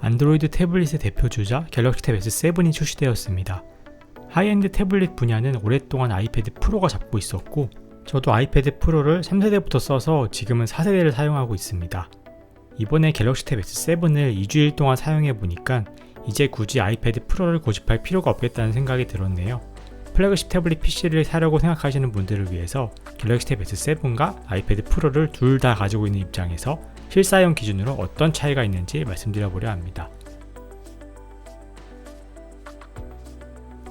안드로이드 태블릿의 대표주자 갤럭시 탭 S7이 출시되었습니다. 하이엔드 태블릿 분야는 오랫동안 아이패드 프로가 잡고 있었고 저도 아이패드 프로를 3세대부터 써서 지금은 4세대를 사용하고 있습니다. 이번에 갤럭시 탭 S7을 2주일 동안 사용해보니까 이제 굳이 아이패드 프로를 고집할 필요가 없겠다는 생각이 들었네요. 플래그십 태블릿 PC를 사려고 생각하시는 분들을 위해서 갤럭시 탭 S7과 아이패드 프로를 둘 다 가지고 있는 입장에서 실사용 기준으로 어떤 차이가 있는지 말씀드려보려 합니다.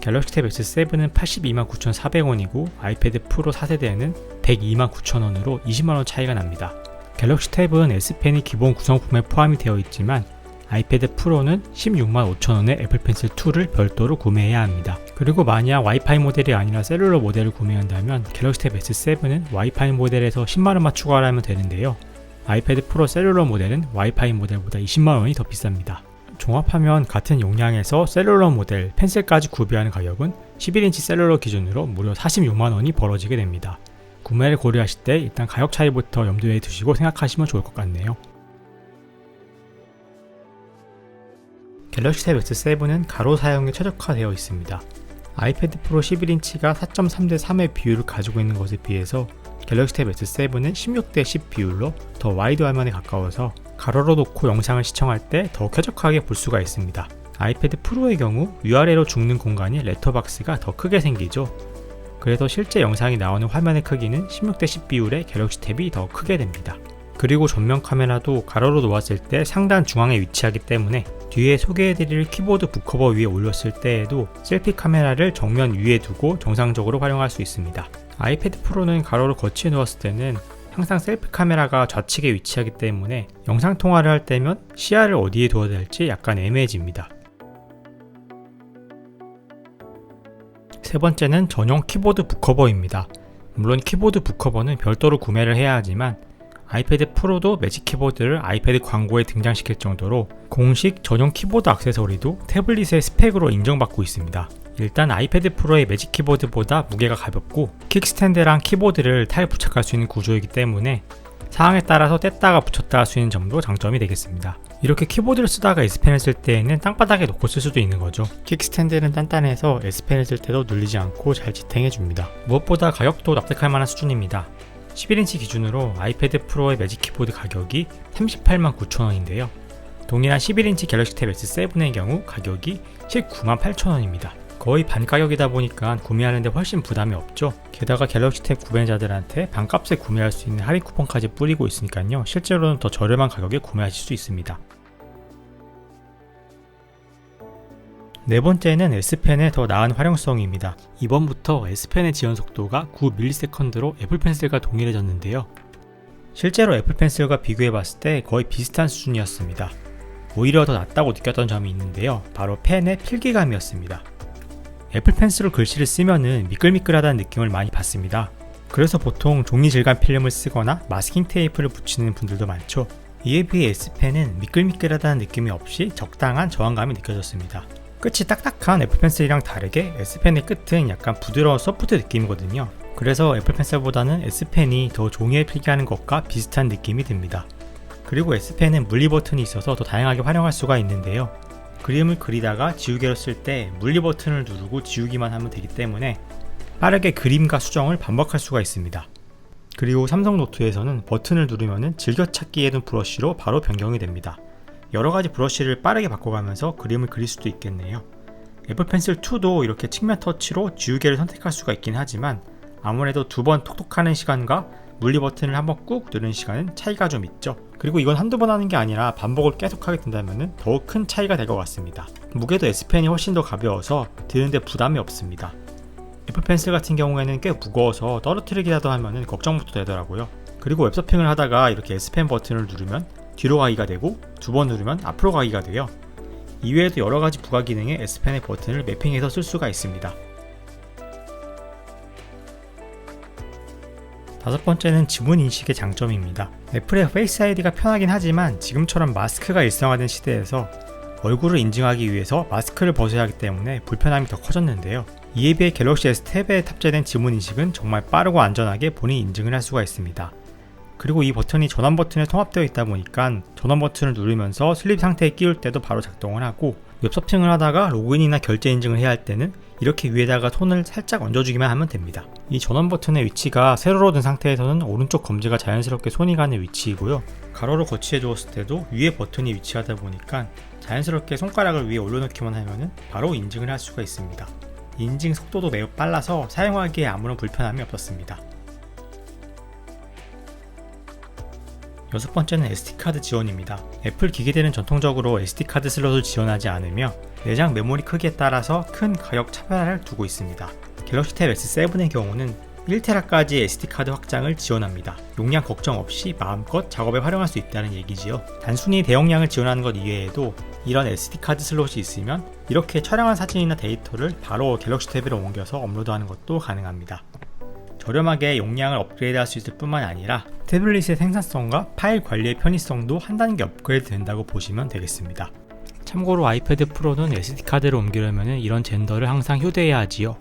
갤럭시 탭 S7은 829,400원이고 아이패드 프로 4세대에는 129,000원으로 20만원 차이가 납니다. 갤럭시 탭은 S펜이 기본 구성품에 포함이 되어 있지만 아이패드 프로는 165,000원에 애플 펜슬 2를 별도로 구매해야 합니다. 그리고 만약 와이파이 모델이 아니라 셀룰러 모델을 구매한다면 갤럭시 탭 S7은 와이파이 모델에서 10만원만 추가를 하면 되는데요. 아이패드 프로 셀룰러 모델은 와이파이 모델보다 20만원이 더 비쌉니다. 종합하면 같은 용량에서 셀룰러 모델, 펜슬까지 구비하는 가격은 11인치 셀룰러 기준으로 무려 46만원이 벌어지게 됩니다. 구매를 고려하실 때 일단 가격 차이부터 염두에 두시고 생각하시면 좋을 것 같네요. 갤럭시 탭 S7은 가로 사용에 최적화되어 있습니다. 아이패드 프로 11인치가 4.3대 3의 비율을 가지고 있는 것에 비해서 갤럭시 탭 S7은 16대 10 비율로 더 와이드 화면에 가까워서 가로로 놓고 영상을 시청할 때 더 쾌적하게 볼 수가 있습니다. 아이패드 프로의 경우 위아래로 죽는 공간이 렛터박스가 더 크게 생기죠. 그래서 실제 영상이 나오는 화면의 크기는 16대 10 비율의 갤럭시 탭이 더 크게 됩니다. 그리고 전면 카메라도 가로로 놓았을 때 상단 중앙에 위치하기 때문에 뒤에 소개해드릴 키보드 북커버 위에 올렸을 때에도 셀피 카메라를 정면 위에 두고 정상적으로 활용할 수 있습니다. 아이패드 프로는 가로로 거치해 놓았을 때는 항상 셀피 카메라가 좌측에 위치하기 때문에 영상 통화를 할 때면 시야를 어디에 두어야 될지 약간 애매해집니다. 세 번째는 전용 키보드 북커버입니다. 물론 키보드 북커버는 별도로 구매를 해야 하지만 아이패드 프로도 매직 키보드를 아이패드 광고에 등장시킬 정도로 공식 전용 키보드 액세서리도 태블릿의 스펙으로 인정받고 있습니다. 일단 아이패드 프로의 매직 키보드보다 무게가 가볍고 킥스탠드랑 키보드를 탈부착할 수 있는 구조이기 때문에 상황에 따라서 뗐다가 붙였다 할 수 있는 점도 장점이 되겠습니다. 이렇게 키보드를 쓰다가 S펜을 쓸 때에는 땅바닥에 놓고 쓸 수도 있는 거죠. 킥스탠드는 단단해서 S펜을 쓸 때도 눌리지 않고 잘 지탱해줍니다. 무엇보다 가격도 납득할 만한 수준입니다. 11인치 기준으로 아이패드 프로의 매직 키보드 가격이 389,000원인데요. 동일한 11인치 갤럭시 탭 S7의 경우 가격이 198,000원입니다. 거의 반 가격이다 보니까 구매하는데 훨씬 부담이 없죠. 게다가 갤럭시 탭 구매자들한테 반값에 구매할 수 있는 할인 쿠폰까지 뿌리고 있으니까요. 실제로는 더 저렴한 가격에 구매하실 수 있습니다. 네 번째는 S펜의 더 나은 활용성입니다. 이번부터 S펜의 지원 속도가 9ms로 애플 펜슬과 동일해졌는데요. 실제로 애플 펜슬과 비교해봤을 때 거의 비슷한 수준이었습니다. 오히려 더 낫다고 느꼈던 점이 있는데요. 바로 펜의 필기감이었습니다. 애플 펜슬로 글씨를 쓰면은 미끌미끌하다는 느낌을 많이 받습니다. 그래서 보통 종이 질감 필름을 쓰거나 마스킹 테이프를 붙이는 분들도 많죠. 이에 비해 S펜은 미끌미끌하다는 느낌이 없이 적당한 저항감이 느껴졌습니다. 끝이 딱딱한 애플 펜슬이랑 다르게 S펜의 끝은 약간 부드러운 소프트 느낌이거든요. 그래서 애플 펜슬보다는 S펜이 더 종이에 필기하는 것과 비슷한 느낌이 듭니다. 그리고 S펜은 물리 버튼이 있어서 더 다양하게 활용할 수가 있는데요. 그림을 그리다가 지우개로 쓸 때 물리 버튼을 누르고 지우기만 하면 되기 때문에 빠르게 그림과 수정을 반복할 수가 있습니다. 그리고 삼성 노트에서는 버튼을 누르면 즐겨찾기에 둔 브러쉬로 바로 변경이 됩니다. 여러가지 브러쉬를 빠르게 바꿔가면서 그림을 그릴 수도 있겠네요. 애플 펜슬 2도 이렇게 측면 터치로 지우개를 선택할 수가 있긴 하지만 아무래도 두 번 톡톡하는 시간과 물리 버튼을 한번 꾹 누르는 시간은 차이가 좀 있죠. 그리고 이건 한두 번 하는 게 아니라 반복을 계속 하게 된다면 더욱 큰 차이가 될 것 같습니다. 무게도 S펜이 훨씬 더 가벼워서 드는데 부담이 없습니다. 애플 펜슬 같은 경우에는 꽤 무거워서 떨어뜨리기라도 하면 걱정부터 되더라고요. 그리고 웹서핑을 하다가 이렇게 S펜 버튼을 누르면 뒤로 가기가 되고 두 번 누르면 앞으로 가기가 돼요. 이외에도 여러가지 부가 기능에 S펜의 버튼을 매핑해서 쓸 수가 있습니다. 다섯 번째는 지문 인식의 장점입니다. 애플의 페이스 아이디가 편하긴 하지만 지금처럼 마스크가 일상화된 시대에서 얼굴을 인증하기 위해서 마스크를 벗어야 하기 때문에 불편함이 더 커졌는데요. 이에 비해 갤럭시 S 탭에 탑재된 지문 인식은 정말 빠르고 안전하게 본인 인증을 할 수가 있습니다. 그리고 이 버튼이 전원 버튼에 통합되어 있다 보니까 전원 버튼을 누르면서 슬립 상태에 끼울 때도 바로 작동을 하고, 웹서핑을 하다가 로그인이나 결제 인증을 해야 할 때는 이렇게 위에다가 손을 살짝 얹어주기만 하면 됩니다. 이 전원 버튼의 위치가 세로로 든 상태에서는 오른쪽 검지가 자연스럽게 손이 가는 위치이고요. 가로로 거치해 주었을 때도 위에 버튼이 위치하다 보니까 자연스럽게 손가락을 위에 올려놓기만 하면 바로 인증을 할 수가 있습니다. 인증 속도도 매우 빨라서 사용하기에 아무런 불편함이 없었습니다. 여섯 번째는 SD카드 지원입니다. 애플 기기들은 전통적으로 SD카드 슬롯을 지원하지 않으며 내장 메모리 크기에 따라서 큰 가격 차별화를 두고 있습니다. 갤럭시 탭 S7의 경우는 1TB까지 SD카드 확장을 지원합니다. 용량 걱정 없이 마음껏 작업에 활용할 수 있다는 얘기지요. 단순히 대용량을 지원하는 것 이외에도 이런 SD카드 슬롯이 있으면 이렇게 촬영한 사진이나 데이터를 바로 갤럭시 탭으로 옮겨서 업로드하는 것도 가능합니다. 저렴하게 용량을 업그레이드할 수 있을 뿐만 아니라 태블릿의 생산성과 파일 관리의 편의성도 한 단계 업그레이드 된다고 보시면 되겠습니다. 참고로 아이패드 프로는 SD카드를 옮기려면 이런 젠더를 항상 휴대해야 하지요.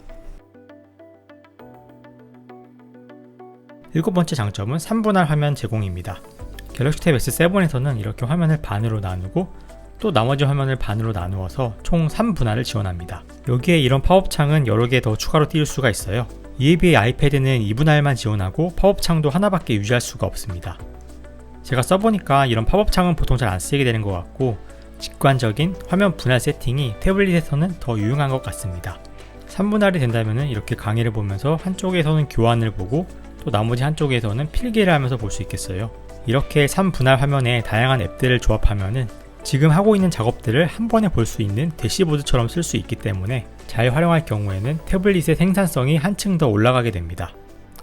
일곱 번째 장점은 3분할 화면 제공입니다. 갤럭시 탭 S7에서는 이렇게 화면을 반으로 나누고 또 나머지 화면을 반으로 나누어서 총 3분할을 지원합니다. 여기에 이런 팝업 창은 여러 개 더 추가로 띄울 수가 있어요. 이에 비해 아이패드는 2분할만 지원하고 팝업 창도 하나밖에 유지할 수가 없습니다. 제가 써보니까 이런 팝업 창은 보통 잘 안 쓰게 되는 것 같고, 직관적인 화면 분할 세팅이 태블릿에서는 더 유용한 것 같습니다. 3분할이 된다면 이렇게 강의를 보면서 한쪽에서는 교환을 보고 또 나머지 한쪽에서는 필기를 하면서 볼 수 있겠어요. 이렇게 3분할 화면에 다양한 앱들을 조합하면 지금 하고 있는 작업들을 한 번에 볼 수 있는 대시보드처럼 쓸 수 있기 때문에 잘 활용할 경우에는 태블릿의 생산성이 한층 더 올라가게 됩니다.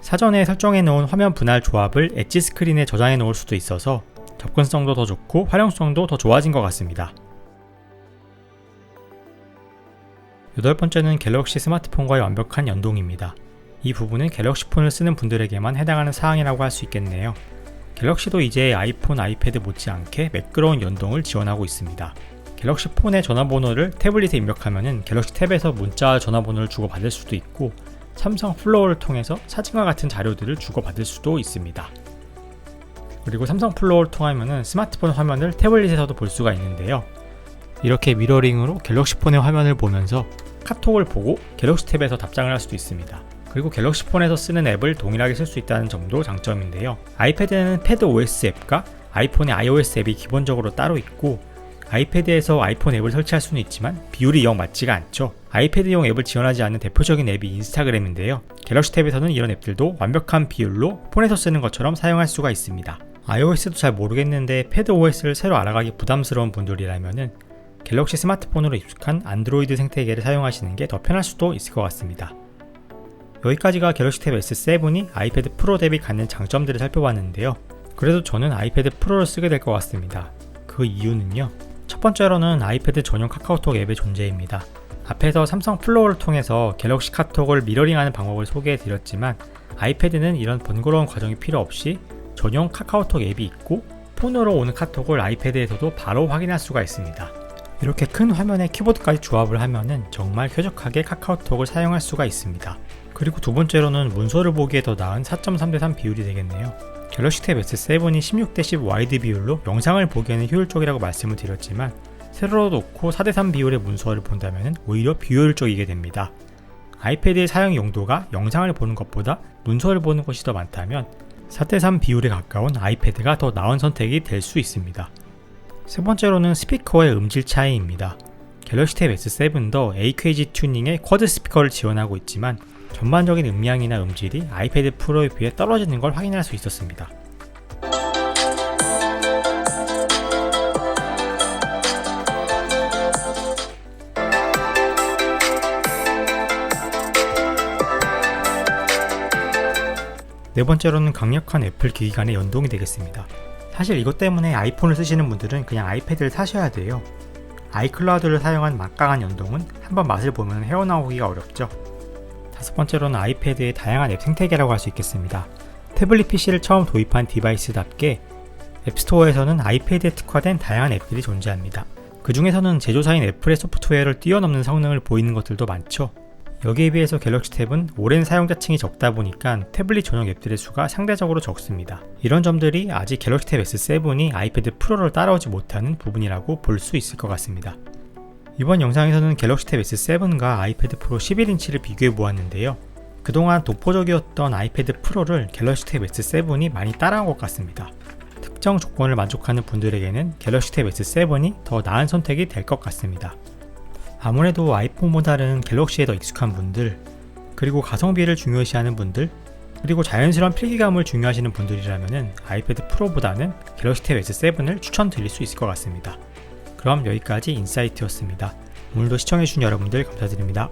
사전에 설정해 놓은 화면 분할 조합을 엣지 스크린에 저장해 놓을 수도 있어서 접근성도 더 좋고 활용성도 더 좋아진 것 같습니다. 여덟 번째는 갤럭시 스마트폰과의 완벽한 연동입니다. 이 부분은 갤럭시 폰을 쓰는 분들에게만 해당하는 사항이라고 할 수 있겠네요. 갤럭시도 이제 아이폰, 아이패드 못지않게 매끄러운 연동을 지원하고 있습니다. 갤럭시 폰의 전화번호를 태블릿에 입력하면 갤럭시 탭에서 문자와 전화번호를 주고받을 수도 있고, 삼성 플로어를 통해서 사진과 같은 자료들을 주고받을 수도 있습니다. 그리고 삼성 플로어를 통하면 스마트폰 화면을 태블릿에서도 볼 수가 있는데요. 이렇게 미러링으로 갤럭시 폰의 화면을 보면서 카톡을 보고 갤럭시 탭에서 답장을 할 수도 있습니다. 그리고 갤럭시 폰에서 쓰는 앱을 동일하게 쓸 수 있다는 점도 장점인데요. 아이패드는 패드 OS 앱과 아이폰의 iOS 앱이 기본적으로 따로 있고, 아이패드에서 아이폰 앱을 설치할 수는 있지만 비율이 영 맞지가 않죠. 아이패드용 앱을 지원하지 않는 대표적인 앱이 인스타그램인데요. 갤럭시 탭에서는 이런 앱들도 완벽한 비율로 폰에서 쓰는 것처럼 사용할 수가 있습니다. iOS도 잘 모르겠는데 패드 OS를 새로 알아가기 부담스러운 분들이라면 갤럭시 스마트폰으로 익숙한 안드로이드 생태계를 사용하시는 게 더 편할 수도 있을 것 같습니다. 여기까지가 갤럭시 탭 S7이 아이패드 프로 대비 갖는 장점들을 살펴봤는데요. 그래도 저는 아이패드 프로를 쓰게 될 것 같습니다. 그 이유는요. 첫 번째로는 아이패드 전용 카카오톡 앱의 존재입니다. 앞에서 삼성 플로어를 통해서 갤럭시 카톡을 미러링하는 방법을 소개해 드렸지만, 아이패드는 이런 번거로운 과정이 필요 없이 전용 카카오톡 앱이 있고 폰으로 오는 카톡을 아이패드에서도 바로 확인할 수가 있습니다. 이렇게 큰 화면에 키보드까지 조합을 하면 정말 쾌적하게 카카오톡을 사용할 수가 있습니다. 그리고 두 번째로는 문서를 보기에 더 나은 4.3:3 비율이 되겠네요. 갤럭시 탭 S7이 16:10 와이드 비율로 영상을 보기에는 효율적이라고 말씀을 드렸지만, 세로로 놓고 4:3 비율의 문서를 본다면 오히려 비효율적이게 됩니다. 아이패드의 사용 용도가 영상을 보는 것보다 문서를 보는 것이 더 많다면 4:3 비율에 가까운 아이패드가 더 나은 선택이 될 수 있습니다. 세 번째로는 스피커의 음질 차이입니다. 갤럭시 탭 S7도 AKG 튜닝의 쿼드 스피커를 지원하고 있지만 전반적인 음량이나 음질이 아이패드 프로에 비해 떨어지는 걸 확인할 수 있었습니다. 네 번째로는 강력한 애플 기기 간의 연동이 되겠습니다. 사실 이것 때문에 아이폰을 쓰시는 분들은 그냥 아이패드를 사셔야 돼요. 아이클라우드를 사용한 막강한 연동은 한번 맛을 보면 헤어나오기가 어렵죠. 다섯 번째로는 아이패드의 다양한 앱 생태계라고 할 수 있겠습니다. 태블릿 PC를 처음 도입한 디바이스답게 앱스토어에서는 아이패드에 특화된 다양한 앱들이 존재합니다. 그 중에서는 제조사인 애플의 소프트웨어를 뛰어넘는 성능을 보이는 것들도 많죠. 여기에 비해서 갤럭시 탭은 오랜 사용자층이 적다 보니까 태블릿 전용 앱들의 수가 상대적으로 적습니다. 이런 점들이 아직 갤럭시 탭 S7이 아이패드 프로를 따라오지 못하는 부분이라고 볼 수 있을 것 같습니다. 이번 영상에서는 갤럭시 탭 S7과 아이패드 프로 11인치를 비교해 보았는데요. 그동안 독보적이었던 아이패드 프로를 갤럭시 탭 S7이 많이 따라온 것 같습니다. 특정 조건을 만족하는 분들에게는 갤럭시 탭 S7이 더 나은 선택이 될 것 같습니다. 아무래도 아이폰보다는 갤럭시에 더 익숙한 분들, 그리고 가성비를 중요시하는 분들, 그리고 자연스러운 필기감을 중요하시는 분들이라면 아이패드 프로보다는 갤럭시 탭 S7을 추천드릴 수 있을 것 같습니다. 그럼 여기까지 인사이트였습니다. 오늘도 시청해주신 여러분들 감사드립니다.